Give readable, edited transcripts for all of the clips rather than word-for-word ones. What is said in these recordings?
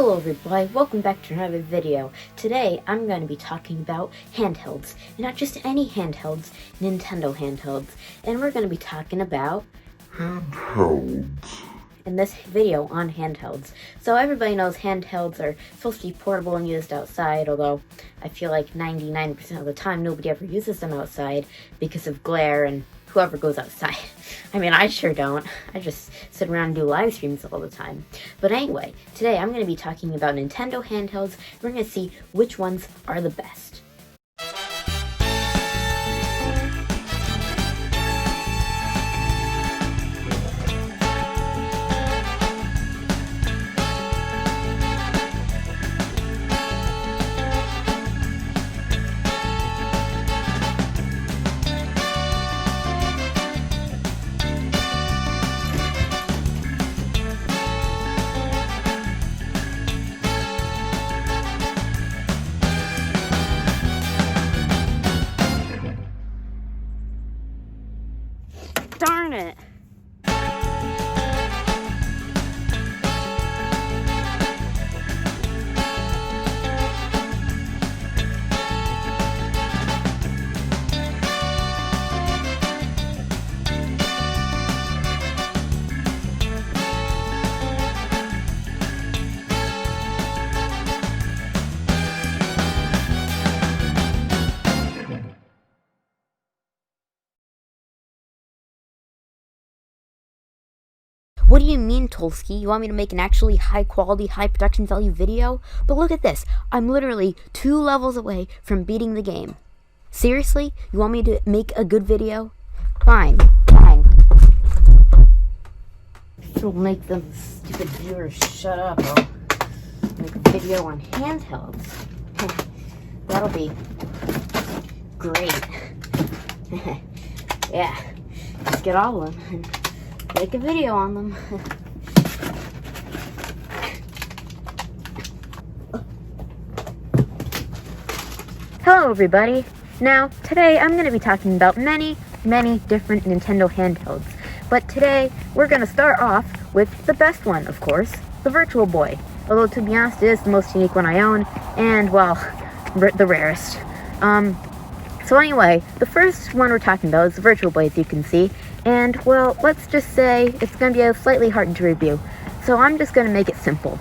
Hello everybody, welcome back to another video. Today I'm going to be talking about handhelds, and not just any handhelds, Nintendo handhelds. And we're going to be talking about handhelds in this video on handhelds. So everybody knows handhelds are supposed to be portable and used outside, although I feel like 99% of the time nobody ever uses them outside because of glare and whoever goes outside. I mean, I sure don't. I just sit around and do live streams all the time. But anyway, today I'm going to be talking about Nintendo handhelds. We're going to see which ones are the best. Darn it! What do you mean, Tolsky? You want me to make an actually high-quality, high-production value video? But look at this. I'm literally 2 levels away from beating the game. Seriously? You want me to make a good video? Fine. It'll make them stupid viewers shut up. I'll make a video on handhelds. That'll be great. Yeah. Let's get all of them and make a video on them. Hello everybody! Now, today I'm going to be talking about many different Nintendo handhelds. But today, we're going to start off with the best one, of course, the Virtual Boy. Although, to be honest, it is the most unique one I own, and, well, the rarest. So anyway, the first one we're talking about is the Virtual Boy, as you can see. And, well, let's just say it's going to be slightly hard to review. So I'm just going to make it simple.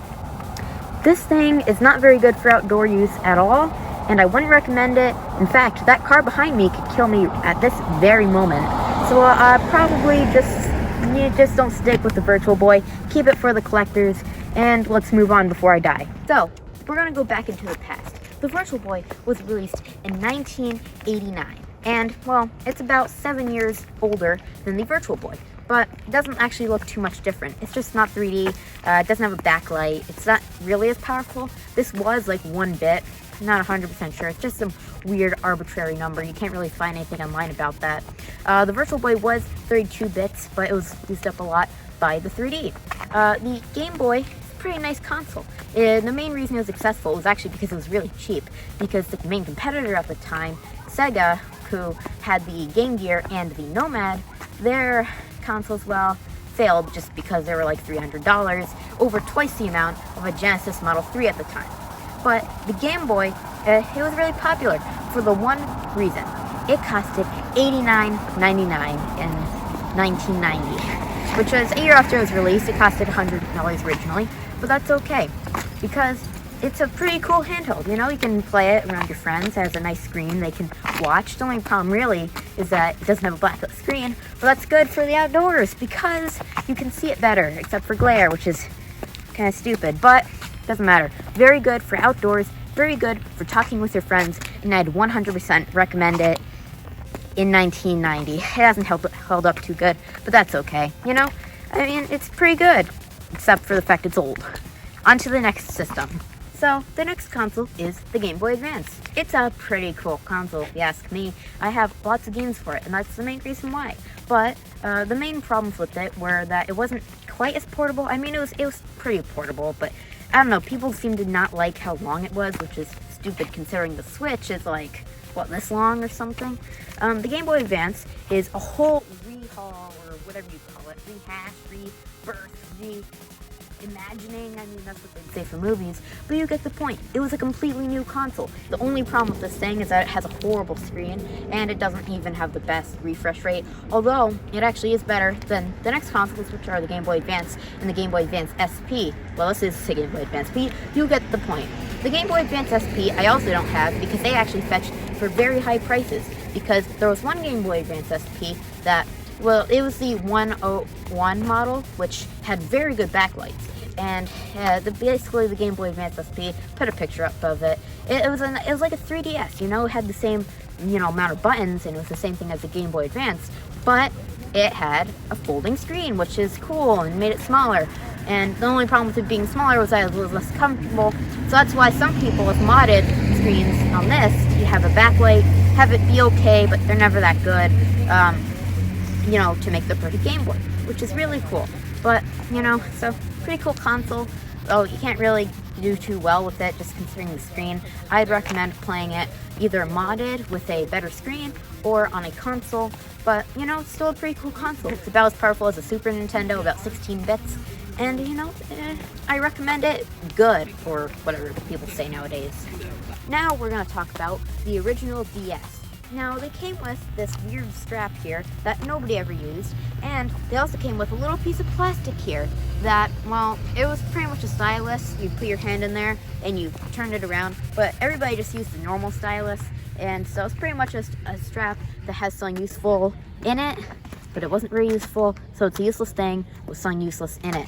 This thing is not very good for outdoor use at all, and I wouldn't recommend it. In fact, that car behind me could kill me at this very moment. So probably just don't stick with the Virtual Boy. Keep it for the collectors, and let's move on before I die. So, we're going to go back into the past. The Virtual Boy was released in 1989. And, well, it's about 7 years older than the Virtual Boy, but it doesn't actually look too much different. It's just not 3D, it doesn't have a backlight, it's not really as powerful. This was like 1 bit, not 100% sure, it's just some weird arbitrary number. You can't really find anything online about that. The Virtual Boy was 32 bits, but it was used up a lot by the 3D. The Game Boy is a pretty nice console. The main reason it was successful was actually because it was really cheap, because the main competitor at the time, Sega, who had the Game Gear and the Nomad, their consoles, well, failed just because they were like $300, over twice the amount of a Genesis Model 3 at the time. But the Game Boy, it was really popular for the one reason. It costed $89.99 in 1990, which was a year after it was released. It costed $100 originally, but that's okay, because it's a pretty cool handheld. You know, you can play it around your friends. It has a nice screen they can watch. The only problem really is that it doesn't have a backlit screen, but that's good for the outdoors because you can see it better, except for glare, which is kind of stupid, but doesn't matter. Very good for outdoors, very good for talking with your friends, and I'd 100% recommend it in 1990. It hasn't held up too good, but that's okay. You know, I mean, it's pretty good, except for the fact it's old. On to the next system. So, the next console is the Game Boy Advance. It's a pretty cool console, if you ask me. I have lots of games for it, and that's the main reason why. But, the main problems with it were that it wasn't quite as portable. I mean, it was pretty portable, but I don't know, people seem to not like how long it was, which is stupid considering the Switch is like, what, this long or something? The Game Boy Advance is a whole rehaul, or whatever you call it, rehash, rebirth, imagining. I mean, that's what they say for movies, but you get the point. It was a completely new console. The only problem with this thing is that it has a horrible screen, and it doesn't even have the best refresh rate, although it actually is better than the next consoles, which are the Game Boy Advance and the Game Boy Advance SP. Well, this is the Game Boy Advance SP. You get the point. The Game Boy Advance SP I also don't have because they actually fetch for very high prices, because there was one Game Boy Advance SP that, well, it was the 101 model, which had very good backlights. And basically the Game Boy Advance SP, put a picture up of it. It was like a 3DS, you know, it had the same, you know, amount of buttons, and it was the same thing as the Game Boy Advance, but it had a folding screen, which is cool, and made it smaller. And the only problem with it being smaller was that it was less comfortable. So that's why some people with modded screens on this, you have a backlight, have it be okay, but they're never that good, you know, to make the perfect Game Boy, which is really cool. But, you know, so pretty cool console. Oh, you can't really do too well with it just considering the screen. I'd recommend playing it either modded with a better screen or on a console, but, you know, it's still a pretty cool console. It's about as powerful as a Super Nintendo, about 16 bits. And, you know, I recommend it good, or whatever people say nowadays. Now we're going to talk about the original DS. Now, they came with this weird strap here that nobody ever used, and they also came with a little piece of plastic here that, well, it was pretty much a stylus. You put your hand in there and you turned it around, but everybody just used the normal stylus, and so it's pretty much just a strap that has something useful in it, but it wasn't very useful, so it's a useless thing with something useless in it.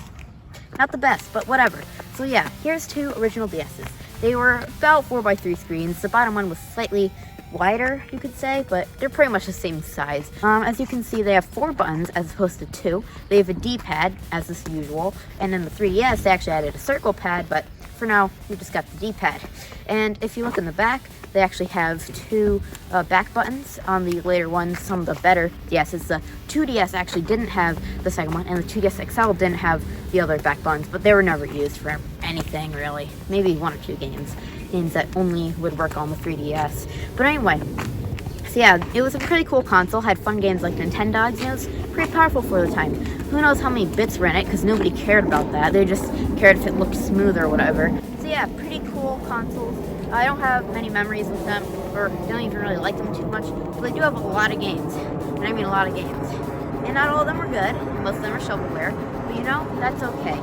Not the best, but whatever. So yeah, here's two original DSs. They were about 4x3 screens. The bottom one was slightly wider, you could say, but they're pretty much the same size. As you can see, they have 4 buttons as opposed to 2. They have a D-pad, as is usual, and in the 3DS, they actually added a circle pad, but for now, you just got the D-pad. And if you look in the back, they actually have 2 back buttons. On the later ones, some of the better DSs, the 2DS actually didn't have the second one, and the 2DS XL didn't have the other back buttons, but they were never used for anything, really. Maybe 1 or 2 games that only would work on the 3DS. But anyway, so yeah, it was a pretty cool console, had fun games like Nintendogs, you know, it was pretty powerful for the time. Who knows how many bits were in it, because nobody cared about that. They just cared if it looked smooth or whatever. So yeah, pretty cool consoles. I don't have many memories with them, or don't even really like them too much, but they do have a lot of games, and I mean a lot of games. And not all of them are good, most of them are shovelware, but you know, that's okay.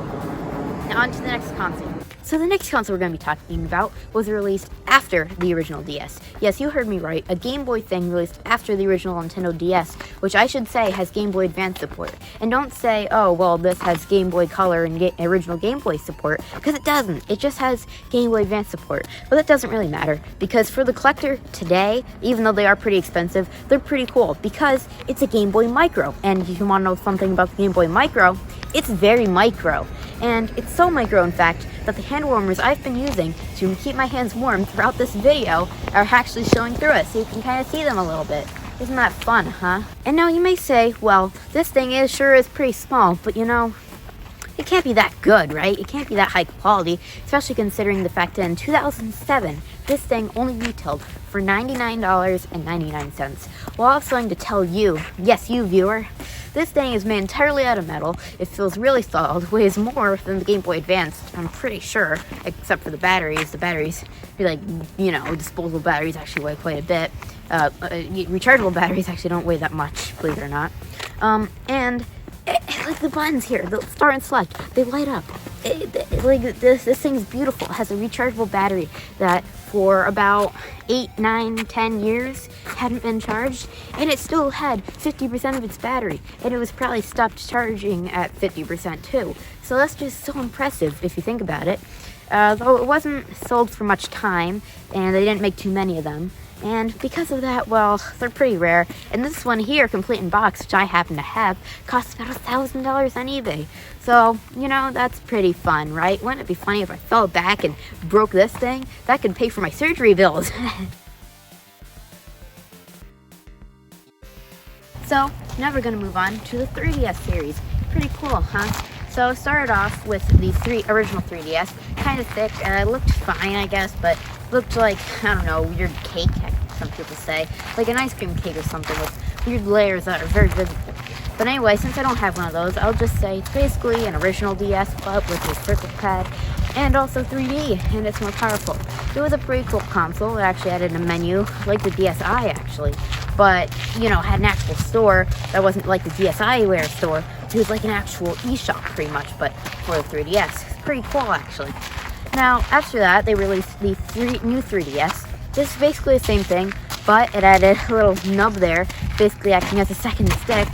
Now on to the next console. So the next console we're going to be talking about was released after the original DS. Yes, you heard me right. A Game Boy thing released after the original Nintendo DS, which I should say has Game Boy Advance support. And don't say, oh, well, this has Game Boy Color and original Game Boy support, because it doesn't. It just has Game Boy Advance support. But that doesn't really matter, because for the collector today, even though they are pretty expensive, they're pretty cool, because it's a Game Boy Micro. And if you want to know something about the Game Boy Micro, it's very micro. And it's so micro, in fact, that the hand warmers I've been using to keep my hands warm throughout this video are actually showing through it, so you can kind of see them a little bit. Isn't that fun, huh? And now you may say, well, this thing sure is pretty small, but you know, it can't be that good, right? It can't be that high quality, especially considering the fact that in 2007, this thing only retailed for $99.99. Well, I have something to tell you, yes, you viewer. This thing is made entirely out of metal. It feels really solid, weighs more than the Game Boy Advance, I'm pretty sure, except for the batteries. The batteries, like, you know, disposable batteries actually weigh quite a bit. Rechargeable batteries actually don't weigh that much, believe it or not. And like the buttons here, the start and select, they light up. Like this thing's beautiful. It has a rechargeable battery that for about 8, 9, 10 years hadn't been charged, and it still had 50% of its battery, and it was probably stopped charging at 50% too. So that's just so impressive if you think about it. Though it wasn't sold for much time, and they didn't make too many of them. And because of that, well, they're pretty rare. And this one here, complete in box, which I happen to have, costs about $1,000 on eBay. So, you know, that's pretty fun, right? Wouldn't it be funny if I fell back and broke this thing? That could pay for my surgery bills. So, now we're going to move on to the 3DS series. Pretty cool, huh? So it started off with the original 3DS, kind of thick, and it looked fine, I guess, but looked like, I don't know, weird cake, some people say, like an ice cream cake or something with weird layers that are very visible. But anyway, since I don't have one of those, I'll just say it's basically an original DS, but with a circle pad and also 3D, and it's more powerful. It was a pretty cool console. It actually added a menu, like the DSi actually, but, you know, had an actual store that wasn't like the DSiWare store. It was like an actual eShop pretty much, but for the 3DS. It's pretty cool actually. Now, after that, they released the new 3DS. This is basically the same thing, but it added a little nub there, basically acting as a second stick.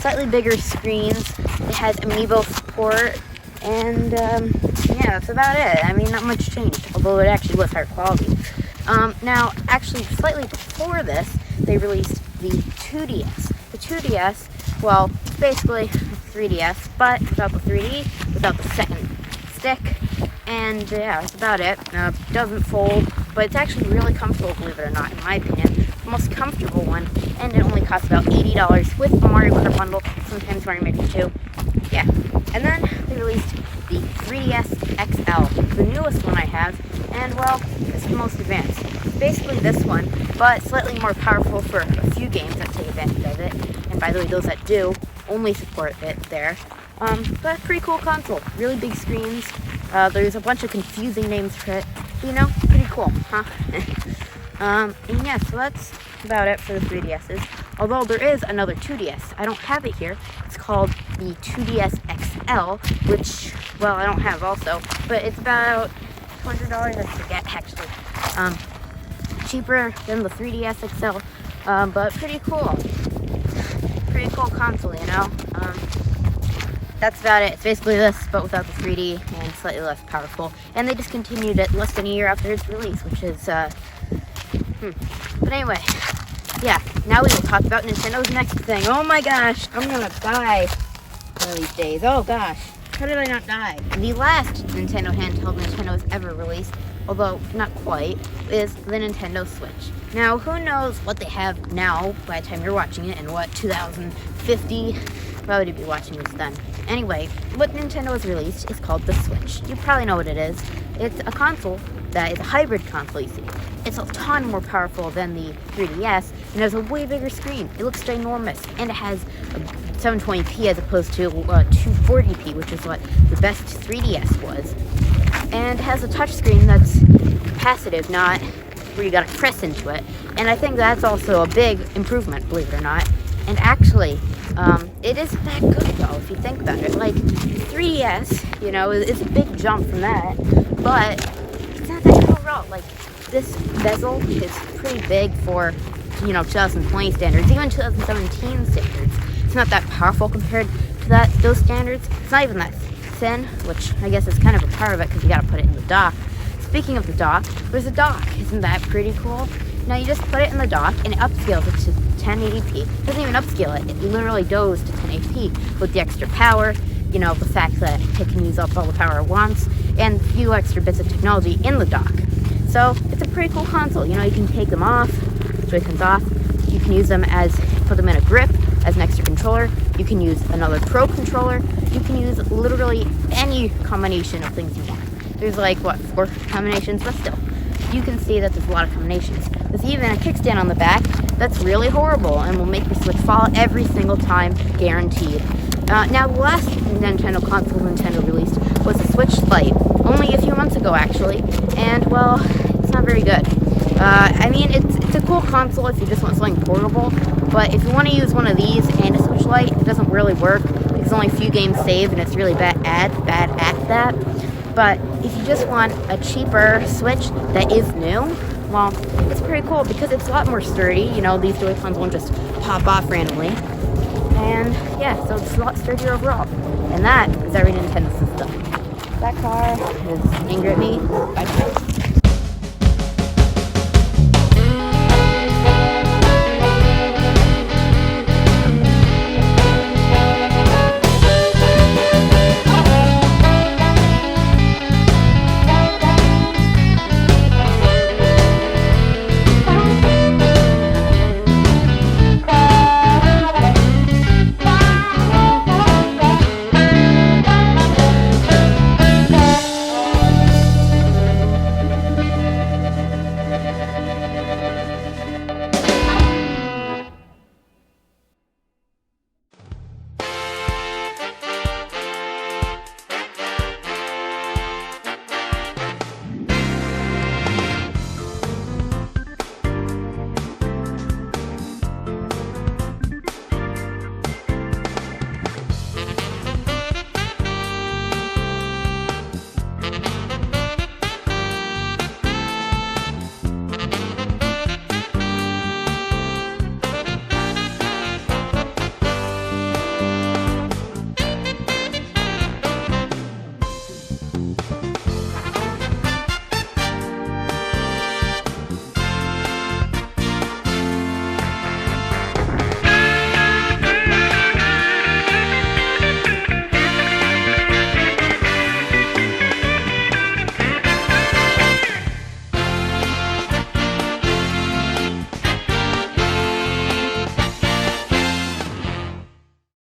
Slightly bigger screens. It has amiibo support, and yeah, that's about it. I mean, not much changed, although it actually was higher quality. Now, actually, slightly before this, they released the 2DS. The 2DS, well, it's basically 3DS, but without the 3D, without the second stick, and yeah, that's about it. It doesn't fold, but it's actually really comfortable, believe it or not, in my opinion. The most comfortable one, and it only costs about $80 with a Mario Kart bundle, sometimes Mario Maker 2. Yeah, and then they released the 3DS XL, the newest one I have, and well, it's the most advanced. It's basically this one, but slightly more powerful for a few games that take advantage of it, and by the way, those that do only support it there. But pretty cool console, really big screens. There's a bunch of confusing names for it, you know, pretty cool, huh? And yeah, so that's about it for the 3DSs. Although there is another 2DS. I don't have it here. It's called the 2DS XL, which, well, I don't have also, but it's about $200, I forget actually. Cheaper than the 3DS XL, but pretty cool. Pretty cool console, you know. That's about it. It's basically this, but without the 3D and slightly less powerful. And they discontinued it less than a year after its release, which is, But anyway, yeah, now we will talk about Nintendo's next thing. Oh my gosh, I'm gonna die one of these days. Oh gosh, how did I not die? The last Nintendo handheld Nintendo has ever released, although not quite, is the Nintendo Switch. Now, who knows what they have now by the time you're watching it, and what, 2050? Probably to be watching this then. Anyway, what Nintendo has released is called the Switch. You probably know what it is. It's a console that is a hybrid console, you see. It's a ton more powerful than the 3DS, and it has a way bigger screen. It looks ginormous, and it has 720p as opposed to 240p, which is what the best 3DS was. And it has a touchscreen that's capacitive, not where you gotta press into it. And I think that's also a big improvement, believe it or not. And actually, it isn't that good though, if you think about it. Like, 3DS, you know, is a big jump from that, but it's not that good overall. Like, this bezel is pretty big for, you know, 2020 standards, even 2017 standards. It's not that powerful compared to those standards. It's not even that thin, which I guess is kind of a part of it because you gotta put it in the dock. Speaking of the dock, there's a dock. Isn't that pretty cool? Now you just put it in the dock and it upscales it to 1080p. It doesn't even upscale it. It literally goes to 1080p with the extra power, you know, the fact that it can use up all the power it wants, and a few extra bits of technology in the dock. So it's a pretty cool console. You know, you can take them off, Joy-Cons off. You can use them as, put them in a grip as an extra controller. You can use another Pro controller. You can use literally any combination of things you want. There's like, what, 4 combinations, but still. You can see that there's a lot of combinations. There's even a kickstand on the back that's really horrible and will make your Switch fall every single time, guaranteed. Now, the last Nintendo console Nintendo released was the Switch Lite, only a few months ago actually, and well, it's not very good. I mean, it's a cool console if you just want something portable, but if you want to use one of these and a Switch Lite, it doesn't really work because only a few games save and it's really bad at that. But if you just want a cheaper Switch that is new, well, it's pretty cool because it's a lot more sturdy. You know, these Joy-Cons won't just pop off randomly. And yeah, so it's a lot sturdier overall. And that is every Nintendo system. That car is angry at me. Bye.